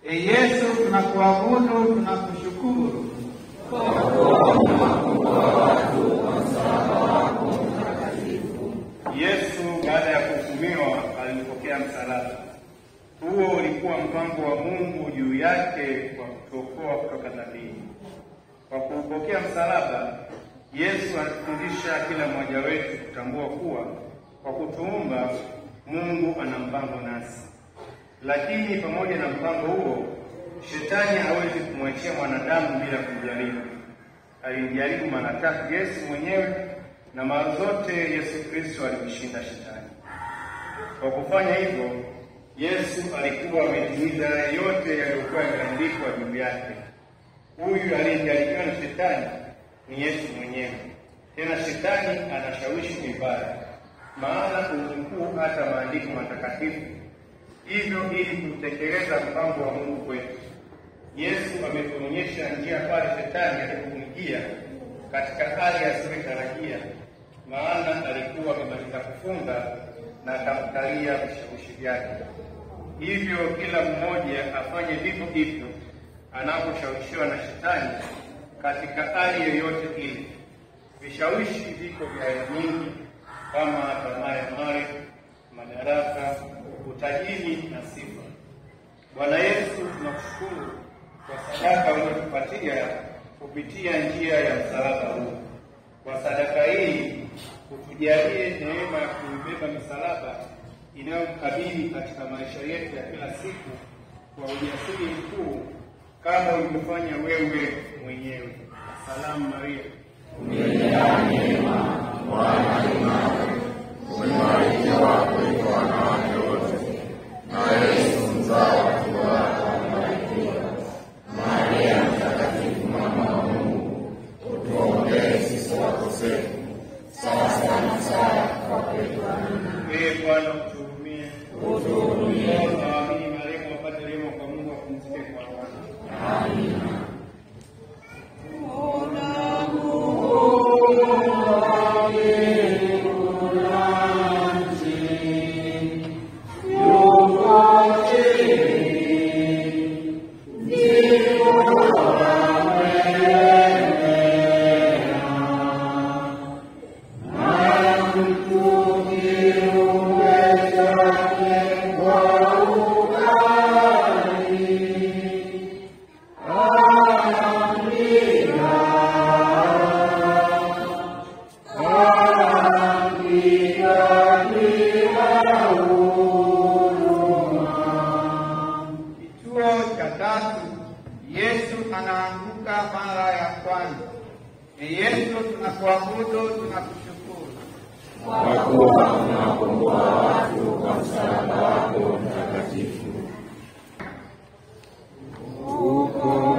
Yesu, tunakuabudu, tunakushukuru. Yesu baada ya kuhukumiwa alipokea msalaba. Huo ulikuwa mpango wa Mungu juu yake kwa kutuokoa kutoka dhambini. Kwa kupokea msalaba, Yesu anatufundisha kila mmoja wetu kutambua kuwa kwa kutuumba Mungu ana mpango nasi. Lakini pamoja na mpango huo, Shetani hawezi kumwachia mwanadamu bila kumjaribu. Alimjaribu mara 3 Yesu mwenyewe, na mara zote Yesu Kristo alimshinda Shetani. Kwa kufanya hivyo, Yesu alikuwa ametimiza yote yaliyokuwa yameandikwa juu yake. Huyu aliyejaribiwa na Shetani ni Yesu mwenyewe. Tena Shetani anashawishi vibaya, maana unukuu hata maandiko matakatifu. Hivyo ili kutekeleza mpango wa Mungu kwetu, Yesu ametuonyesha njia pale Shetani alipoingia katika hali asiyotarajia, maana alikuwa amemaliza kufunga na akamkalia vishawishi vyake. Hivyo kila mmoja afanye vivyo hivyo anaposhawishiwa na Shetani katika hali yoyote ile. Vishawishi viko vya aina nyingi kama tamaa ya mali, madaraka, utajiri na sifa. Bwana Yesu, tunakushukuru kwa sadaka uliyotupatia kupitia njia ya msalaba huu. Kwa sadaka hii utujalie neema ya kubeba msalaba inayokabili katika maisha yetu ya kila siku kwa ujasiri mkuu kama ulivyofanya wewe mwenyewe. Salamu Maria, umejaa neema, Bwana yu nawe, umebarikiwa kuliko wanawake wote, na Yesu mzao wa tumbo lako amebarikiwa. Maria Mtakatifu, mama wa Mungu, utuombee sisi wakosefu, sasa na saa ya kufa kwetu. Amina. Ee Bwana utuhurumie. Utuhurumie. Aamini marehemu wapate rehema kwa Mungu, apumzike kwa amani. Amina. Yesu anaanguka mara ya kwanza. Yesu, tunakuabudu, tunakushukuru. Kwa kuwa unakomboa watu kwa msalaba wako mtakatifu. Uko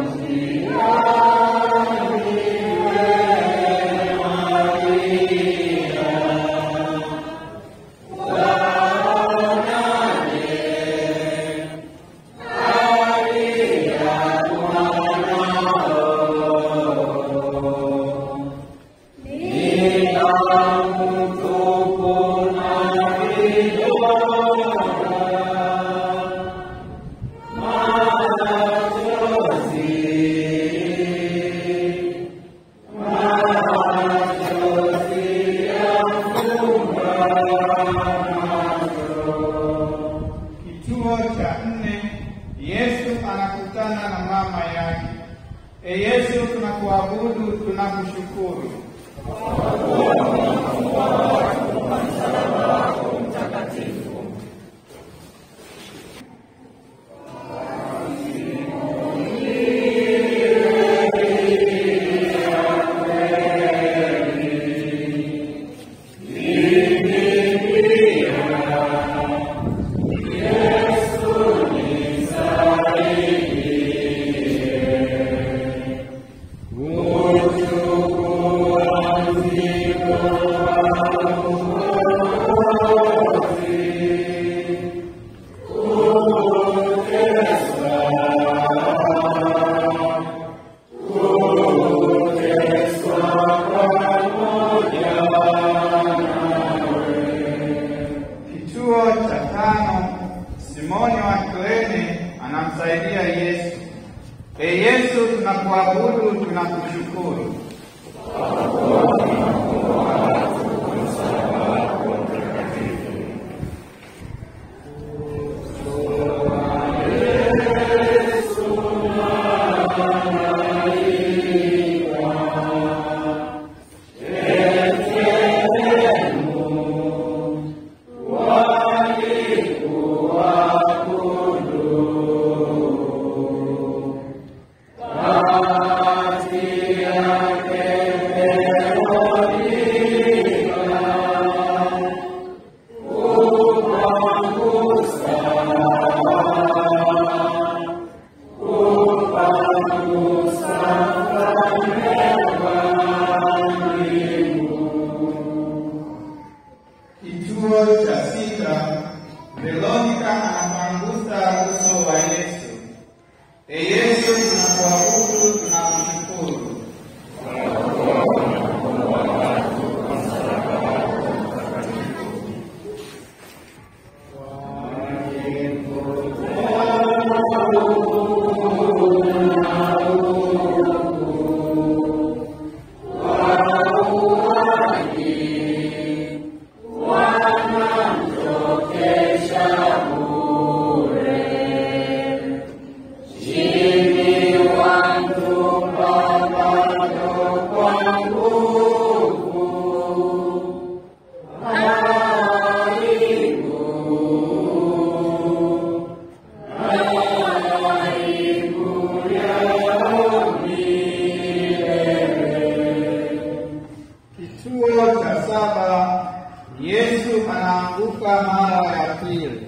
mara ya pili.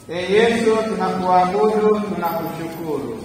Yesu, tunakuabudu, tunakushukuru.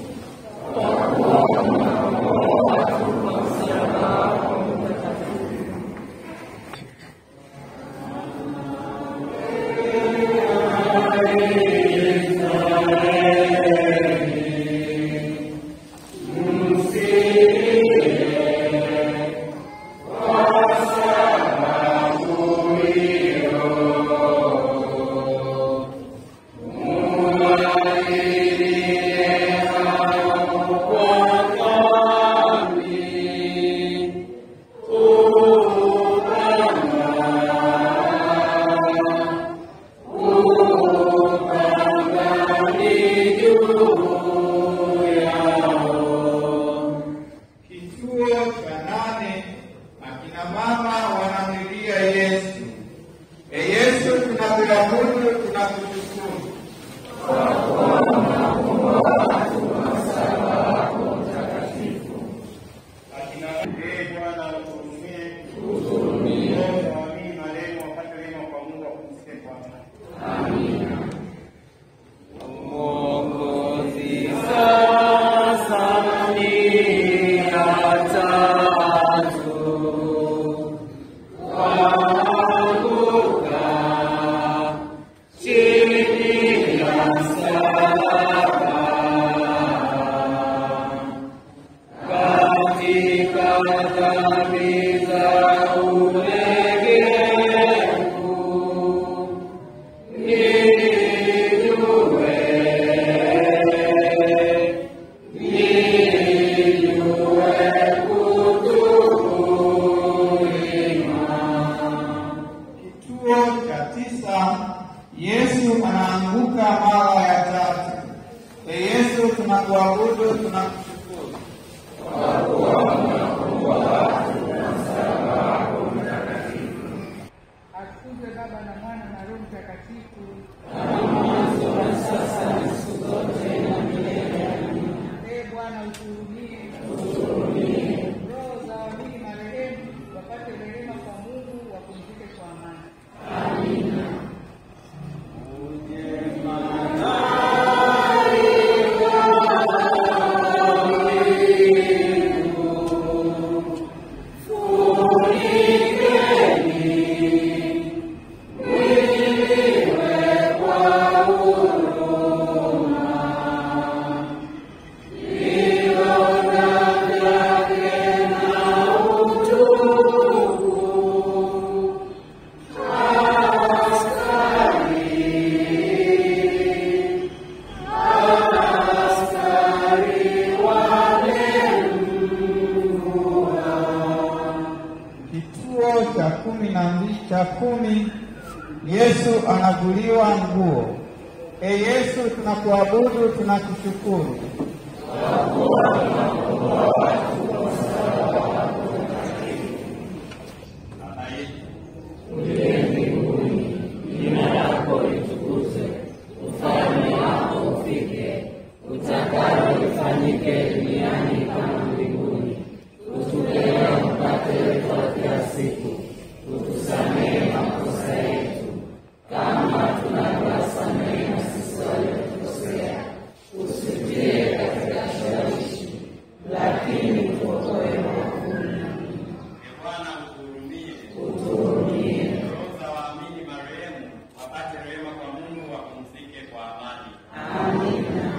Yesu anaanguka mara ya tatu. Yesu, tunakuabudu, tunakushukuru. Atukuzwe Baba na Mwana na Roho Mtakatifu. Sasa na siku zote na milele. Ee Bwana, utuhurumie. Roho za waamini marehemu wapate rehema kwa Mungu, wapumzike kwa amani. Amina. Cha 10, Yesu anavuliwa nguo. Yesu, tunakuabudu, tunakushukuru. Jina lako litukuzwe, ufalme wako ufike, utakalo lifanyike duniani kama mbinguni. Utupe leo mkate wetu wa kila siku. Utusamehe makosa yetu kama tunavyowasamehe na sisi waliotukosea, usitie katika kishawishi, lakini utuokoe maovuni. Bwana, utuhurumie. Utuhurumie. Roho za waamini marehemu wapate rehema kwa Mungu, wapumzike kwa amani. Amina.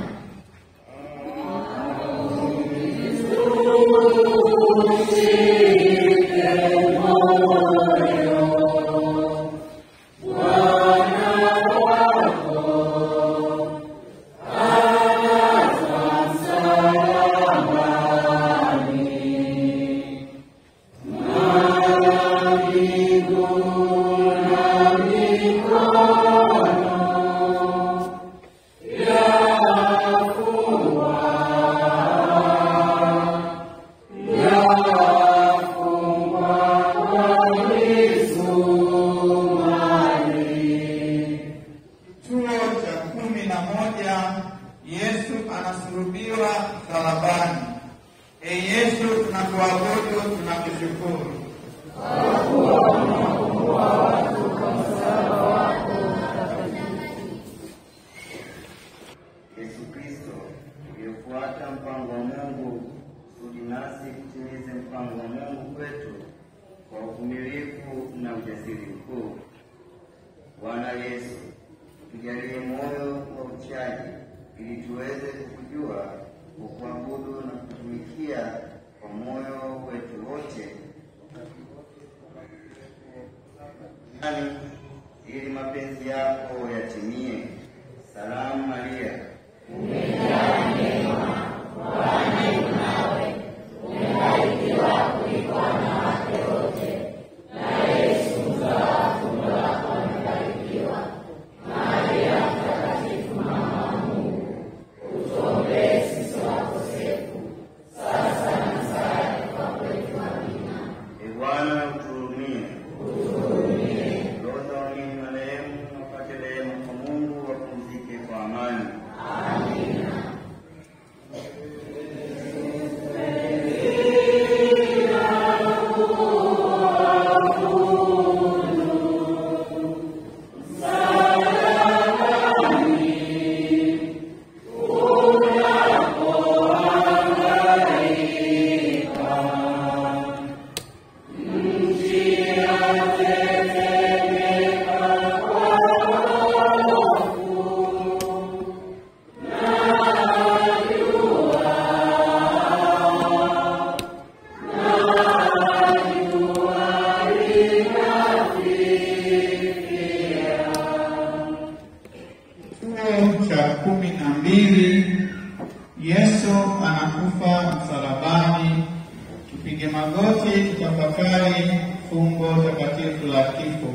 Yesu anasulubiwa msalabani. Yesu, tunakuabudu, tunakushukuru. tuweze kukujua, kukuabudu na kutumikia kwa moyo wetu wote, ili mapenzi yako yatimie. Salamu Maria, umejaa neema, Bwana yu nawe, umebarikiwa kuliko wanawake wote, na Yesu mzao wa tumbo lako amebarikiwa. Maria Mtakatifu, mama wa Mungu, utuombee sisi wakosefu, sasa na saa ya kufa kwetu. Amina. Ee Bwana utuhurumie. Roho za walio marehemu wapate rehema kwa Mungu, wapumzike kwa amani. Amina. Cha 12. Yesu anakufa msalabani. Tupige magoti tutafakari fumbo takatifu la kifo.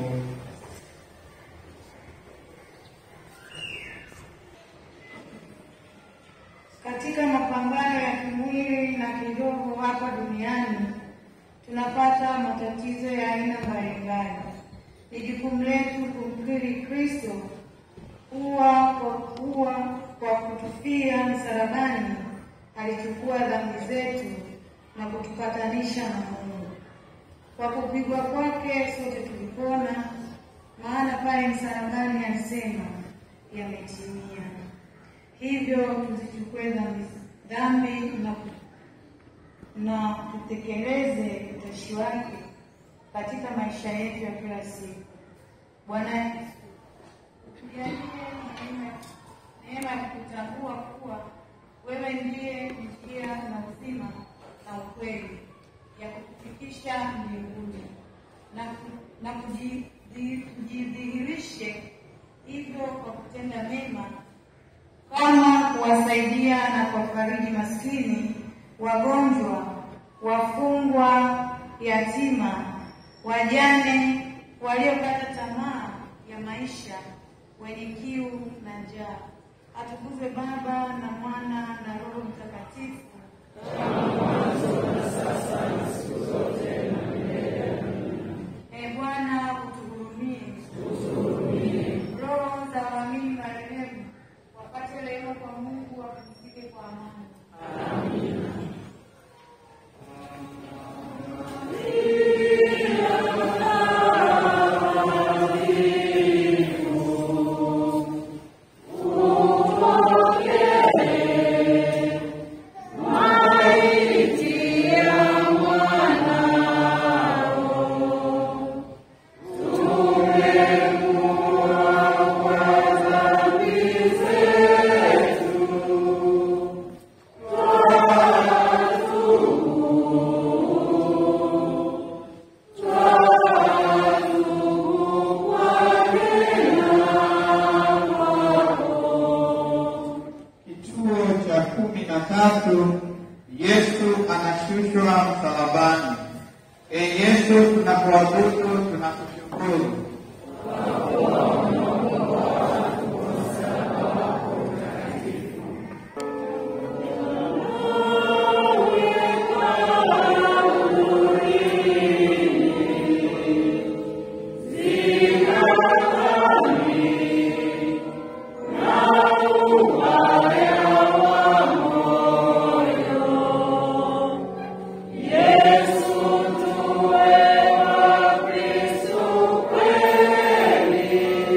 Katika mapambano ya kimwili na kiroho hapa duniani tunapata matatizo ya aina mbalimbali. Ni jukumu letu kumkiri Kristo kwa kutufia msalabani alichukua dhambi zetu na kutupatanisha na Mungu. Kwa kupigwa kwake sote tulipona, maana pale msalabani alisema yametimia. Hivyo tuzichukue dhambi na tutekeleze utashi wake katika maisha yetu ya kila siku. Bwana tujalie neema ya kutambua kuwa wewe ndiye njia na uzima na ukweli ya kutufikisha mbinguni, na kujidhihirishe hivyo kwa kutenda mema, kama kuwasaidia na kuwafariji maskini, wagonjwa, wafungwa, yatima, wajane, waliokata tamaa ya maisha, wenye kiu na njaa. Atukuzwe Baba na Mwana na Roho Mtakatifu, kama mwanzo na sasa na siku zote na milele. Ee Bwana utuhurumie. Roho za waamini marehemu wapate rehema kwa Mungu, wapumzike kwa amani. Amina. Yesu anashushwa msalabani. Ee Yesu, tunakuabudu, tunakushukuru. Yesu tuwe wa Kristo kweli.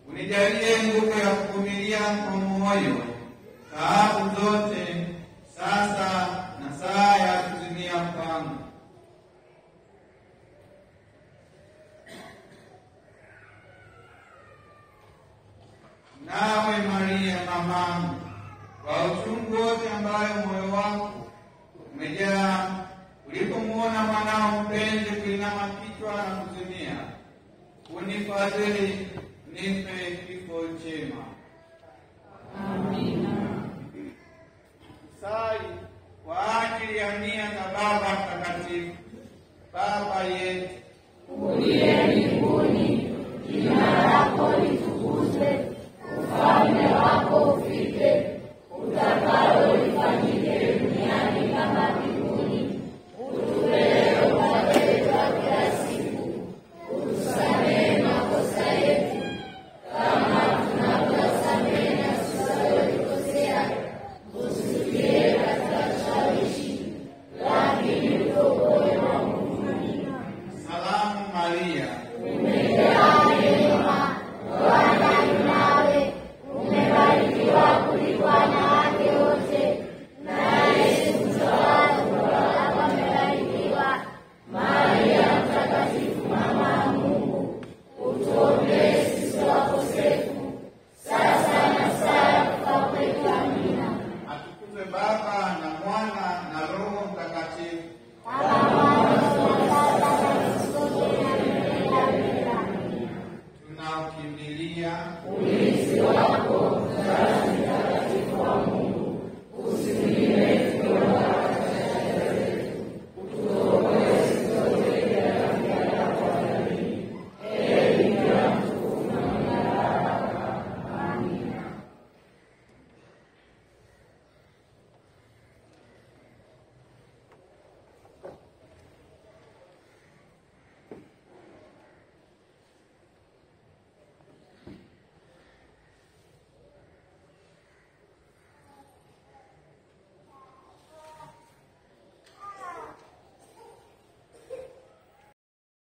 Unijalie nguvu ya kuvumilia kwa moyo taabu zote, sasa na saa ya kuzimia kwangu. Nawe Maria mamangu, kwa uchungu wote ambayo moyo wako umejaa ulipomwona mwanao mpenzi kuinama kichwa na kuzimia, unifadhili nipe kifo chema. Amina. Sali kwa ajili ya nia za Baba Mtakatifu. Baba yetu uliye mbinguni, jina lako litukuzwe, ufalme wako ufike, utakalo lifanyike duniani kama mbinguni. Utupe leo mkate wetu wa kila siku, utusamehe makosa yetu kama tunavyowasamehe na sisi waliotukosea, usitutie katika kishawishi, lakini utuokoe maovu. Salamu Maria, umejaa neema, Bwana yu nawe, umebarikiwa kuliko wanawake wote, na Yesu mzao wa tumbo lako amebarikiwa. Maria Mtakatifu, mama wa Mungu, utuombee sisi wakosefu, sasa na saa ya kufa kwetu. Amina. atukuzwe Baba na Mwana na Roho Mtakatifu. Tunaukimbilia Ulinzi wako